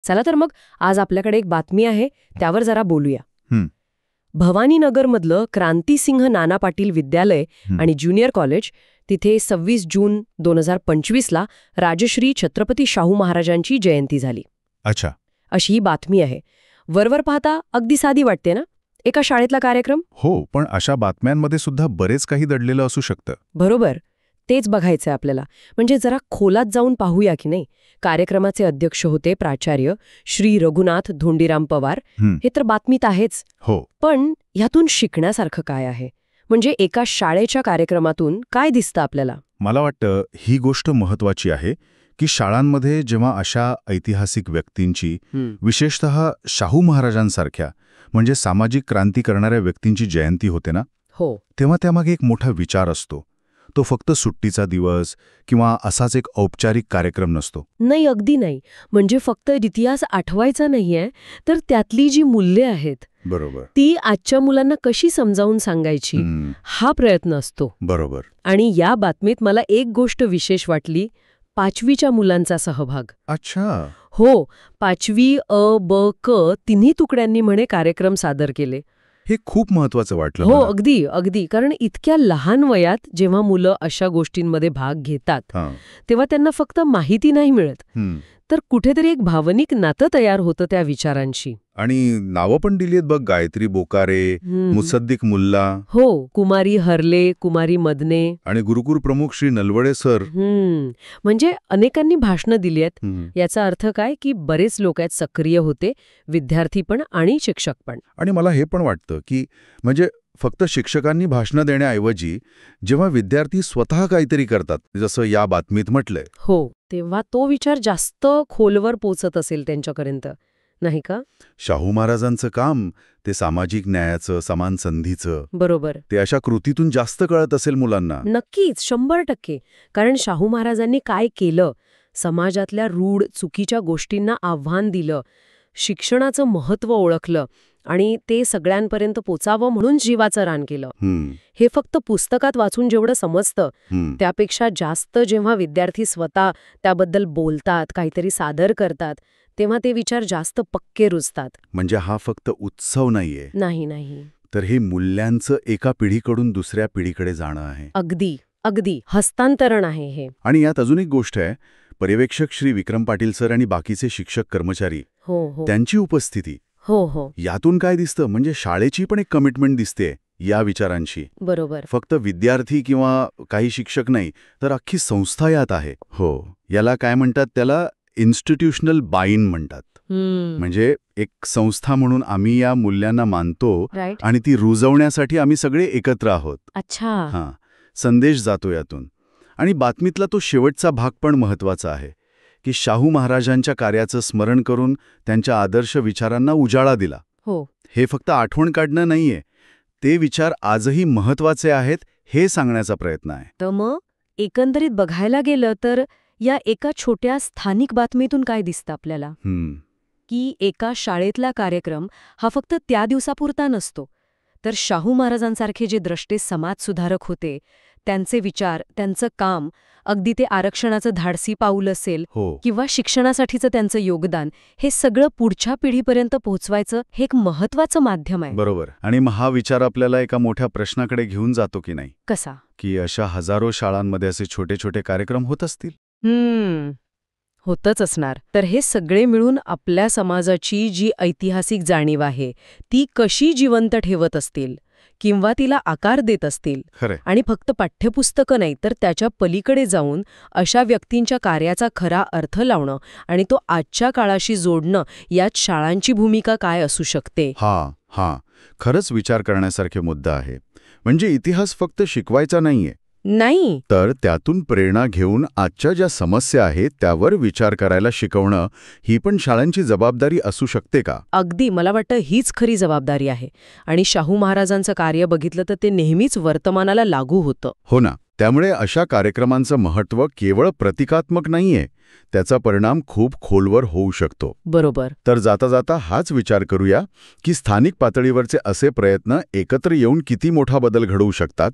चला तर मग आज आपल्याकडे एक बातमी आहे, त्यावर जरा बोलूया. हं, भवानीनगरमधलं क्रांतिसिंह नाना पाटील विद्यालय हं. आणि ज्युनियर कॉलेज, तिथे 26 जून 2025ला राजश्री छत्रपती शाहू महाराजांची जयंती झाली, अच्छा. अशी ही बातमी आहे. वरवर पाहता अगदी साधी वाटते ना, एका शाळेतला कार्यक्रम. हो, पण अशा बातम्यांमध्ये सुद्धा बरेच काही दडलेलं असू शकतं. बरोबर, तेच बघायचंय आपल्याला. म्हणजे जरा खोलात जाऊन पाहूया की नाही. कार्यक्रमाचे अध्यक्ष होते प्राचार्य श्री रघुनाथ धोंडीराम पवार. हं, हे तर बातमीत आहेच, हो. पण ह्यातून शिकण्यासारखं काय आहे? म्हणजे एका शाळेच्या कार्यक्रमातून काय दिसतं आपल्याला? मला वाटतं ही गोष्ट महत्वाची आहे की शाळांमध्ये जेव्हा अशा ऐतिहासिक व्यक्तींची, विशेषतः शाहू महाराजांसारख्या म्हणजे सामाजिक क्रांती करणाऱ्या व्यक्तींची जयंती होते ना, हो, तेव्हा त्यामागे एक मोठा विचार असतो. तो फक्त सुट्टीचा दिवस किंवा असाच एक औपचारिक कार्यक्रम नसतो. नाही, अगदी नाही. म्हणजे फक्त इतिहास आठवायचा नाहीये, तर त्यातली जी मूल्ये आहेत बरोबर. ती आजच्या मुलांना कशी समजावून सांगायची, हं, हा प्रयत्न असतो. बरोबर. आणि या बातमीत मला एक गोष्ट विशेष वाटली, 5वीच्या मुलांचा सहभाग. अच्छा. हो, 5वी अ, ब, क तिन्ही तुकड्यांनी म्हणे कार्यक्रम सादर केले. हे खूप महत्वाचं वाटलं हो, मला. अगदी अगदी. कारण इतक्या लहान वयात जेव्हा मुलं अशा गोष्टींमध्ये भाग घेतात, हां. तेव्हा त्यांना फक्त माहिती नाही मिळत, हं. तर कुठेतरी एक भावनिक नातं तयार होतं त्या विचारांशी. आणि नावं पण दिली आहेत बघ, गायत्री बोकारे, मुसद्दिक मुल्ला हो, कुमारी हरले, कुमारी मदने. आणि गुरुकुल प्रमुख श्री नलवडे सर. म्हणजे अनेकांनी भाषणं दिली आहेत. हं. याचा अर्थ काय की बरेच लोक आहेत सक्रिय होते, विद्यार्थी पण आणि शिक्षक पण. आणि मला हे पण वाटतं की म्हणजे फक्त शिक्षकांनी भाषणं देण्याऐवजी जेव्हा विद्यार्थी स्वतः काहीतरी करतात, जसं या बातमीत म्हटलंय, हो, तेव्हा तो विचार जास्त खोलवर पोचत असेल त्यांच्यापर्यंत, नाही का? शाहू महाराजांचं काम ते सामाजिक न्यायाचं, समान संधीचं, बरोबर. ते अशा कृतीतून जास्त कळत असेल मुलांना. नक्कीच, 100%. कारण शाहू महाराजांनी काय केलं, समाजातल्या रूढ चुकीच्या गोष्टींना आव्हान दिलं, शिक्षणाचं महत्त्व ओळखलं आणि ते सगळ्यांपर्यंत पोचावं म्हणून जीवाचं रान केलं. हं, हे फक्त पुस्तकात वाचून जेवढं समजतं, हं. त्यापेक्षा जास्त जेव्हा विद्यार्थी स्वतः त्याबद्दल बोलतात, काहीतरी सादर करतात, तेव्हा ते विचार जास्त पक्के रुजतात. म्हणजे हा फक्त उत्सव नाहीये, नाही नाही, तर हे मूल्यांचं एका पिढीकडून दुसऱ्या पिढीकडे जाणं आहे. अगदी अगदी हस्तांतरण आहे हे. आणि यात अजून एक गोष्ट आहे, पर्यवेक्षक श्री विक्रम पाटील सर आणि बाकीचे शिक्षक कर्मचारी, हो हो त्यांची उपस्थिती, हो हो, यातून काय दिसतं, म्हणजे शाळेची पण एक कमिटमेंट दिसते या विचारांशी. बरोबर. फक्त विद्यार्थी किंवा काही शिक्षक नाही, तर अख्खी संस्था यात आहे. हो, याला काय म्हणतात, त्याला इन्स्टिट्यूशनल बाईन म्हणतात. म्हणजे एक संस्था म्हणून आम्ही या मूल्यांना मानतो राईट. आणि ती रुजवण्यासाठी आम्ही सगळे एकत्र आहोत. अच्छा. हां, संदेश जातो यातून. आणि बातमीतला तो शेवटचा भाग पण महत्वाचा आहे की शाहू महाराजांच्या कार्याचं स्मरण करून त्यांच्या आदर्श विचारांना उजाळा दिला. हो, हे फक्त आठवण काढणं नाहीये, ते विचार आजही महत्वाचे आहेत हे सांगण्याचा प्रयत्न आहे. तर मग एकंदरीत बघायला गेलं तर या एका छोट्या स्थानिक बातमीतून काय दिसतं आपल्याला, हं, की एका शाळेतला कार्यक्रम हा फक्त त्या दिवसापुरता नसतो, तर शाहू महाराजांसारखे जे द्रष्टे समाजसुधारक होते, त्यांचे विचार, त्यांचं काम, अगदी ते आरक्षणाचं धाडसी पाऊल असेल हो, किंवा शिक्षणासाठीचं त्यांचं योगदान, हे सगळं पुढच्या पिढीपर्यंत पोहोचवायचं हे एक महत्त्वाचं माध्यम आहे. बरोबर. आणि मग हा विचार आपल्याला एका मोठ्या प्रश्नाकडे घेऊन जातो की नाही, कसा? की अशा हजारो शाळांमध्ये असे छोटे छोटे कार्यक्रम होत असतील. होतच असणार. तर हे सगळे मिळून आपल्या समाजाची जी ऐतिहासिक जाणीव आहे, ती कशी जिवंत ठेवत असतील किंवा तिला आकार देत असतील. खरंय. आणि फक्त पाठ्यपुस्तकं नाही, तर त्याच्या पलीकडे जाऊन अशा व्यक्तींच्या कार्याचा खरा अर्थ लावणं आणि तो आजच्या काळाशी जोडणं, यात शाळांची भूमिका काय असू शकते. हां, खरंच विचार करण्यासारखे मुद्दा आहे. म्हणजे इतिहास फक्त शिकवायचा नाहीये, नाही. तर त्यातून प्रेरणा घेऊन आजच्या ज्या समस्या आहेत त्यावर विचार करायला शिकवणं, ही पण शाळांची जबाबदारी असू शकते का? अगदी, मला वाटतं हीच खरी जबाबदारी आहे. आणि शाहू महाराजांचं कार्य बघितलं तर ते नेहमीच वर्तमानाला लागू होतं. हो ना. त्यामुळे अशा कार्यक्रमांचं महत्त्व केवळ प्रतिकात्मक नाहीये, त्याचा परिणाम खूप खोलवर होऊ शकतो. बरोबर. तर जाता जाता हाच विचार करूया की स्थानिक पातळीवरचे असे प्रयत्न एकत्र येऊन किती मोठा बदल घडवू शकतात.